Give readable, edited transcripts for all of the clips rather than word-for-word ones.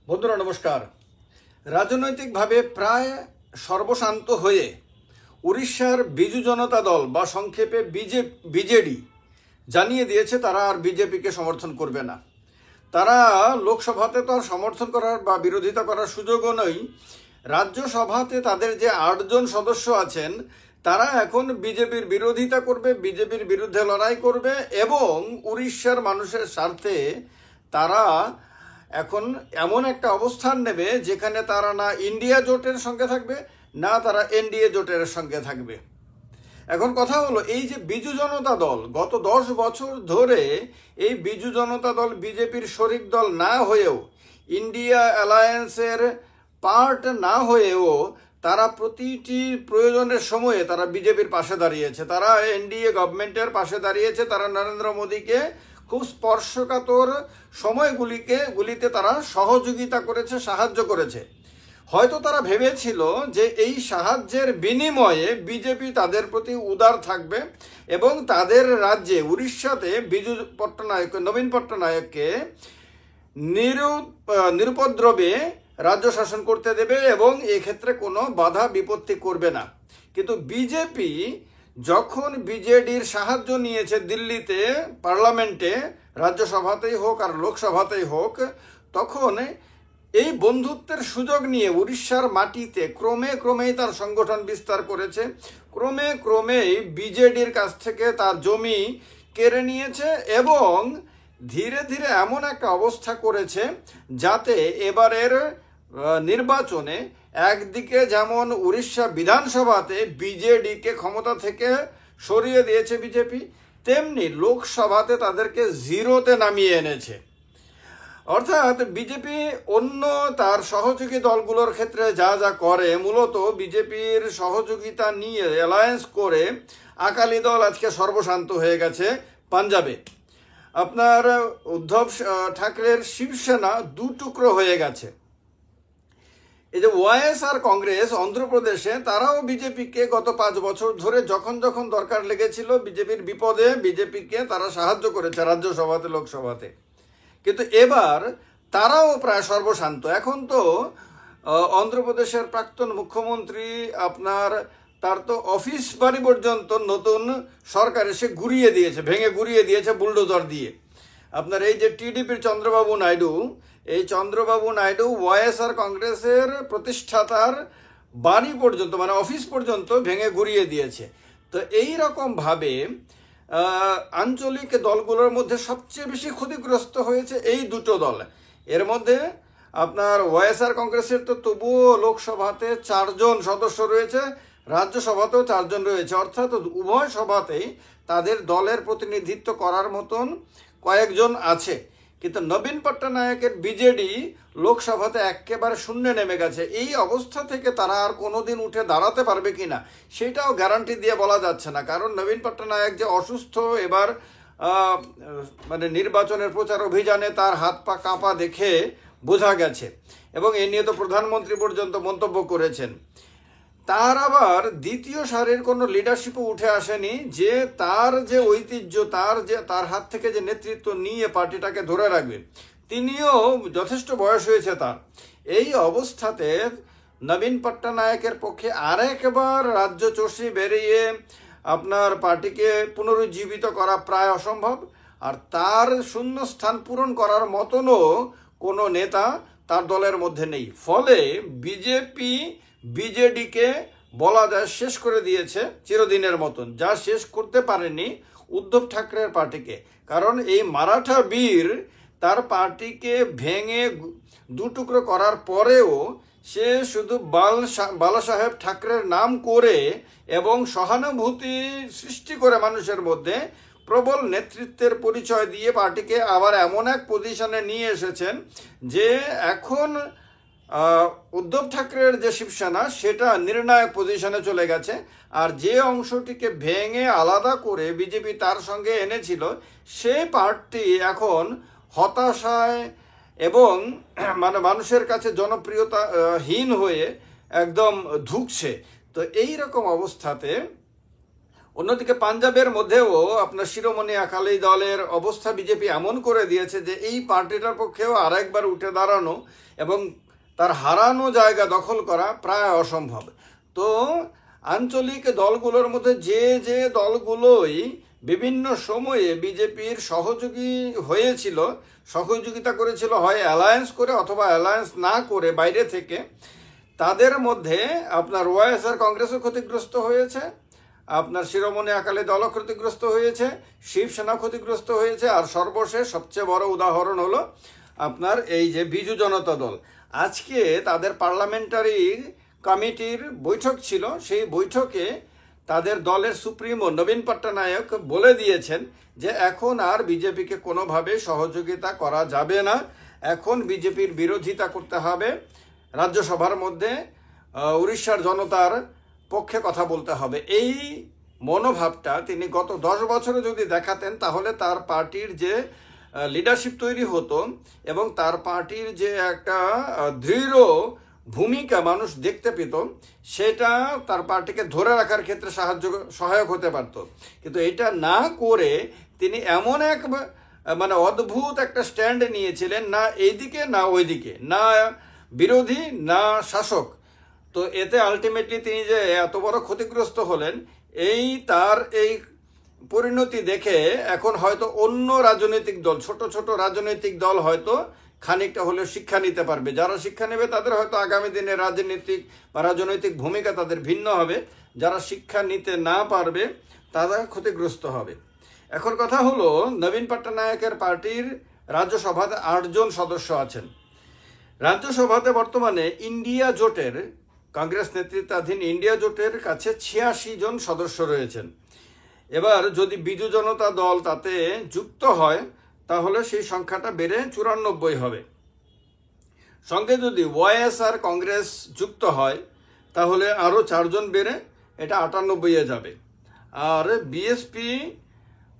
বন্ধুরা নমস্কার। রাজনৈতিকভাবে প্রায় সর্বশান্ত হয়ে উড়িষ্যার বিজু জনতা দল বা সংক্ষেপে বিজেডি জানিয়ে দিয়েছে তারা আর বিজেপিকে সমর্থন করবে না। তারা লোকসভাতে তো আর সমর্থন করার বা বিরোধিতা করার সুযোগও নেই। রাজ্যসভাতে তাদের যে 8 জন সদস্য আছেন তারা এখন বিজেপির বিরোধিতা করবে, বিজেপির বিরুদ্ধে লড়াই করবে এবং উড়িষ্যার মানুষের স্বার্থে তারা এখন এমন একটা অবস্থান নেবে যেখানে তারা না ইন্ডিয়া জোটের সঙ্গে থাকবে, না তারা এনডিএ জোটের সঙ্গে থাকবে। এখন কথা হলো, এই যে বিজু জনতা দল গত 10 বছর ধরে এই বিজু জনতা দল বিজেপির শরিক দল না হয়েও, ইন্ডিয়া অ্যালায়েন্সের পার্ট না হয়েও তারা প্রতিটি প্রয়োজনের সময়ে তারা বিজেপির পাশে দাঁড়িয়েছে, তারা এনডিএ গভর্নমেন্টের পাশে দাঁড়িয়েছে, তারা নরেন্দ্র মোদীকে খুব স্পর্শকাতর সময়গুলিতে তারা সহযোগিতা করেছে, সাহায্য করেছে। হয়তো তারা ভেবেছিল যে এই সাহায্যের বিনিময়ে বিজেপি তাদের প্রতি উদার থাকবে এবং তাদের রাজ্যে উড়িষ্যাতে নবীন পট্টনায়ককে নিরুপদ্রবে রাজ্য শাসন করতে দেবে এবং এক্ষেত্রে কোনো বাধা বিপত্তি করবে না। কিন্তু বিজেপি যখন বিজেডির সাহায্য নিয়েছে দিল্লিতে, পার্লামেন্টে, রাজ্যসভাতেই হোক আর লোকসভাতেই হোক, তখন এই বন্ধুত্বের সুযোগ নিয়ে উড়িষ্যার মাটিতে ক্রমেই তার সংগঠন বিস্তার করেছে, ক্রমেই বিজেডির কাছ থেকে তার জমি কেড়ে নিয়েছে এবং ধীরে ধীরে এমন একটা অবস্থা করেছে যাতে এবারের নির্বাচনে একদিকে যেমন উড়িষ্যা বিধানসভাতে বিজেডিকে ক্ষমতা থেকে সরিয়ে দিয়েছে বিজেপি, তেমনি লোকসভাতে তাদেরকে জিরোতে নামিয়ে এনেছে। অর্থাৎ বিজেপি অন্য তার সহযোগী দলগুলোর ক্ষেত্রে যা যা করে, মূলত বিজেপির সহযোগিতা নিয়ে অ্যালায়েন্স করে আকালি দল আজকে সর্বশান্ত হয়ে গেছে পাঞ্জাবে। আপনার উদ্ধব ঠাকরের শিবসেনা দু টুকরো হয়ে গেছে। এই যে ওয়াইএসআর কংগ্রেস অন্ধ্রপ্রদেশে, তারাও বিজেপিকে গত 5 বছর ধরে যখন যখন দরকার লেগেছিল বিজেপির বিপদে বিজেপিকে তারা সাহায্য করেছে রাজ্যসভাতে, লোকসভাতে। কিন্তু এবার তারাও প্রায় সর্বশান্ত। এখন তো অন্ধ্রপ্রদেশের প্রাক্তন মুখ্যমন্ত্রী তার তো অফিস বাড়ি পর্যন্ত নতুন সরকার এসে ভেঙে গুড়িয়ে দিয়েছে বুলডোজার দিয়ে। আপনার এই যে টিডিপির চন্দ্রবাবু নাইডু ওয়াইএসআর কংগ্রেসের প্রতিষ্ঠাতার বাড়ি পর্যন্ত, মানে অফিস পর্যন্ত ভেঙে গুড়িয়ে দিয়েছে। তো এই রকমভাবে আঞ্চলিক দলগুলোর মধ্যে সবচেয়ে বেশি ক্ষতিগ্রস্ত হয়েছে এই দুটো দল। এর মধ্যে আপনার ওয়াইএসআর কংগ্রেসের তো তবুও লোকসভাতে 4 জন সদস্য রয়েছে, রাজ্যসভাতেও 4 জন রয়েছে, অর্থাৎ উভয় সভাতেই তাদের দলের প্রতিনিধিত্ব করার মতন কয়েকজন আছে। কিন্তু নবীন পট্টনায়কের বিজেডি লোকসভাতে একেবারে শূন্যে নেমে গেছে। এই অবস্থা থেকে তারা আর কোনোদিন উঠে দাঁড়াতে পারবে কিনা সেটাও গ্যারান্টি দিয়ে বলা যাচ্ছে না, কারণ নবীন পট্টনায়ক যে অসুস্থ, এবার মানে নির্বাচনের প্রচার অভিযানে তার হাত পা কাঁপা দেখে বোঝা গেছে এবং এ নিয়ে তো প্রধানমন্ত্রী পর্যন্ত মন্তব্য করেছেন। তার আবার দ্বিতীয় সারির কোনো লিডারশিপও উঠে আসেনি যে তার যে ঐতিহ্য, তার হাত থেকে যে নেতৃত্ব নিয়ে পার্টিটাকে ধরে রাখবে। তিনিও যথেষ্ট বয়স হয়েছে তার। এই অবস্থাতে নবীন পট্টনায়কের পক্ষে আরেকবার রাজ্য চষে বেরিয়ে আপনার পার্টিকে পুনরুজ্জীবিত করা প্রায় অসম্ভব, আর তার শূন্য স্থান পূরণ করার মতনও কোনো নেতা তার দলের মধ্যে নেই। ফলে বিজেডিকে বলা যায় শেষ করে দিয়েছে চিরদিনের মতন, যা শেষ করতে পারেনি উদ্ধব ঠাকরের পার্টিকে। কারণ এই মারাঠা বীর তার পার্টিকে ভেঙে দুটুকরো করার পরেও সে শুধু বালাসাহেব ঠাকরের নাম করে এবং সহানুভূতি সৃষ্টি করে মানুষের মধ্যে প্রবল নেতৃত্বের পরিচয় দিয়ে পার্টিকে আবার এমন এক পজিশনে নিয়ে এসেছেন যে এখন উদ্ধব ঠাকরের যে শিবসেনা সেটা নির্ণায়ক পজিশনে চলে গেছে। আর যে অংশটিকে ভেঙে আলাদা করে বিজেপি তার সঙ্গে এনেছিল, সে পার্টি এখন হতাশায় এবং মানে মানুষের কাছে জনপ্রিয়তাহীন হয়ে একদম ধুঁকছে। তো এই রকম অবস্থাতে অন্যদিকে পাঞ্জাবের মধ্যেও আপনার শিরোমণি আকালি দলের অবস্থা বিজেপি এমন করে দিয়েছে যে এই পার্টিটার পক্ষেও আরেকবার উঠে দাঁড়ানো এবং তার হারানো জায়গা দখল করা প্রায় অসম্ভব। তো আঞ্চলিক দলগুলোর মধ্যে যে দলগুলোই বিভিন্ন সময়ে বিজেপির সহযোগী হয়েছিল, সহযোগিতা করেছিল হয় অ্যালায়েন্স করে অথবা অ্যালায়েন্স না করে বাইরে থেকে, তাদের মধ্যে আপনার ওয়াইএসআর কংগ্রেসও ক্ষতিগ্রস্ত হয়েছে, আপনার শিরোমণি আকালি দলও ক্ষতিগ্রস্ত হয়েছে, শিবসেনা ক্ষতিগ্রস্ত হয়েছে, আর সর্বশেষ সবচেয়ে বড় উদাহরণ হলো আপনার এই যে বিজু জনতা দল। আজকে তাদের পার্লামেন্টারি কমিটির বৈঠক ছিল, সেই বৈঠকে তাদের দলের সুপ্রিমো নবীন পট্টনায়ক বলে দিয়েছেন যে এখন আর বিজেপিকে কোনোভাবে সহযোগিতা করা যাবে না, এখন বিজেপির বিরোধিতা করতে হবে, রাজ্যসভার মধ্যে উড়িষ্যার জনতার পক্ষে কথা বলতে হবে। এই মনোভাবটা তিনি গত 10 বছরে যদি দেখাতেন তাহলে তার পার্টির যে লিডারশিপ তৈরি হতো এবং তার পার্টির যে একটা দৃঢ় ভূমিকা মানুষ দেখতে পেত, সেটা তার পার্টিকে ধরে রাখার ক্ষেত্রে সহায়ক হতে পারত। কিন্তু এটা না করে তিনি এমন এক মানে অদ্ভুত একটা স্ট্যান্ড নিয়েছিলেন, না এইদিকে না ওইদিকে, না বিরোধী না শাসক। তো এতে আলটিমেটলি তিনি যে এত বড় ক্ষতিগ্রস্ত হলেন, তার এই পরিণতি দেখে এখন হয়তো অন্য রাজনৈতিক দল, ছোট ছোট রাজনৈতিক দল হয়তো খানিকটা হলেও শিক্ষা নিতে পারবে। যারা শিক্ষা নেবে তাদের হয়তো আগামী দিনে রাজনীতিক বা রাজনৈতিক ভূমিকা তাদের ভিন্ন হবে, যারা শিক্ষা নিতে না পারবে তারা ক্ষতিগ্রস্ত হবে। এখন কথা হলো, নবীন পট্টনায়কের পার্টির রাজ্যসভাতে 8 জন সদস্য আছেন। রাজ্যসভাতে বর্তমানে ইন্ডিয়া জোটের, কংগ্রেস নেতৃত্বাধীন ইন্ডিয়া জোটের কাছে 86 জন সদস্য রয়েছেন। এবার যদি বিজু জনতা দল তাতে যুক্ত হয় তাহলে সেই সংখ্যাটা বেড়ে 94 হবে। সঙ্গে যদি ওয়াইএসআর কংগ্রেস যুক্ত হয় তাহলে আরও 4 জন বেড়ে এটা 98-এ যাবে। আর বিএসপি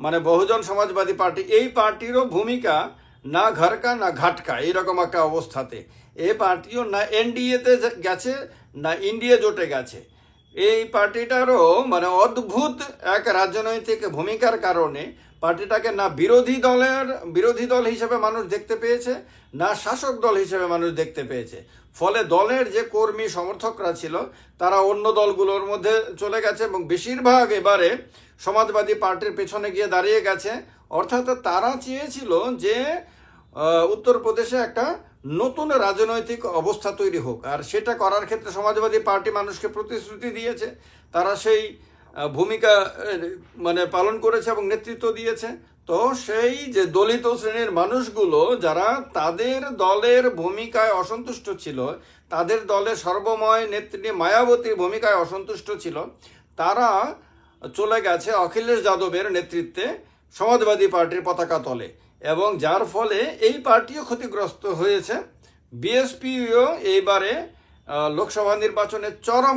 মানে বহুজন সমাজবাদী পার্টি, এই পার্টিরও ভূমিকা না ঘরকা না ঘাটকা, এইরকম একটা অবস্থাতে। এই পার্টিও না এনডিএতে গেছে না ইন্ডিয়া জোটে গেছে। এই পার্টিটারও মানে অদ্ভুত এক রাজনৈতিক ভূমিকার কারণে পার্টিটাকে না বিরোধী দল হিসেবে মানুষ দেখতে পেয়েছে, না শাসক দল হিসেবে মানুষ দেখতে পেয়েছে। ফলে দলের যে কর্মী সমর্থকরা ছিল তারা অন্য দলগুলোর মধ্যে চলে গেছে এবং বেশিরভাগ এবারে সমাজবাদী পার্টির পেছনে গিয়ে দাঁড়িয়ে গেছে। অর্থাৎ তারা চেয়েছিল যে উত্তরপ্রদেশে একটা নতুন রাজনৈতিক অবস্থা তৈরি হোক, আর সেটা করার ক্ষেত্রে সমাজবাদী পার্টি মানুষকে প্রতিশ্রুতি দিয়েছে, তারা সেই ভূমিকা মানে পালন করেছে এবং নেতৃত্ব দিয়েছে। তো সেই যে দলিত শ্রেণীর মানুষগুলো যারা তাদের দলের ভূমিকায় অসন্তুষ্ট ছিল, তাদের দলের সর্বময় নেত্রী মায়াবতীর ভূমিকায় অসন্তুষ্ট ছিল, তারা চলে গেছে অখিলেশ যাদবের নেতৃত্বে সমাজবাদী পার্টির পতাকা তলে, এবং যার ফলে এই পার্টিও ক্ষতিগ্রস্ত হয়েছে। বিএসপিও এইবারে লোকসভা নির্বাচনে চরম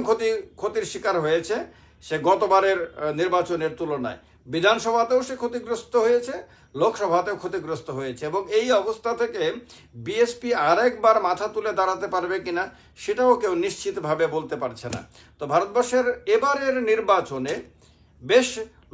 ক্ষতির শিকার হয়েছে সে গতবারের নির্বাচনের তুলনায়। বিধানসভাতেও সে ক্ষতিগ্রস্ত হয়েছে, লোকসভাতেও ক্ষতিগ্রস্ত হয়েছে, এবং এই অবস্থা থেকে বিএসপি আরেকবার মাথা তুলে দাঁড়াতে পারবে কিনা সেটাও কেউ নিশ্চিতভাবে বলতে পারছে না। তো ভারতবর্ষের এবারের নির্বাচনে বেশ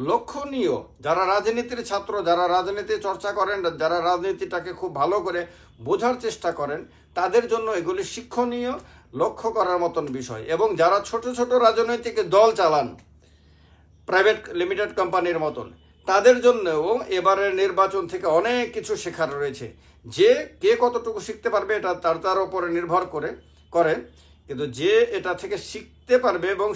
লক্ষণীয়, যারা রাজনীতির ছাত্র, যারা রাজনীতি চর্চা করেন, যারা রাজনীতিটাকে খুব ভালো করে বোঝার চেষ্টা করেন, তাদের জন্য এগুলি শিক্ষণীয়, লক্ষ্য করার মতন বিষয়। এবং যারা ছোট ছোট রাজনৈতিক দল চালান, প্রাইভেট লিমিটেড কোম্পানির মতন, তাদের জন্যও এবারের নির্বাচন থেকে অনেক কিছু শেখার রয়েছে। যে কে কতটুকু শিখতে পারবে এটা তার উপরে নির্ভর করে, কিন্তু যে এটা থেকে শিখতে পারবে এবং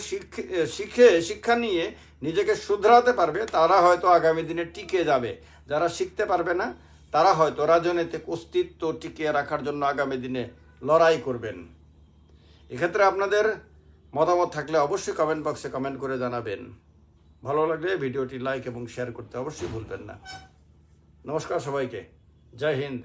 শিক্ষা নিয়ে নিজেকে শুধরাতে পারবে তারা হয়তো আগামী দিনে টিকে যাবে। যারা শিখতে পারবে না তারা হয়তো রাজনৈতিক অস্তিত্ব টিকিয়ে রাখার জন্য আগামী দিনে লড়াই করবেন। এক্ষেত্রে আপনাদের মতামত থাকলে অবশ্যই কমেন্ট বক্সে কমেন্ট করে জানাবেন। ভালো লাগলে ভিডিওটি লাইক এবং শেয়ার করতে অবশ্যই ভুলবেন না। নমস্কার সবাইকে, জয় হিন্দ।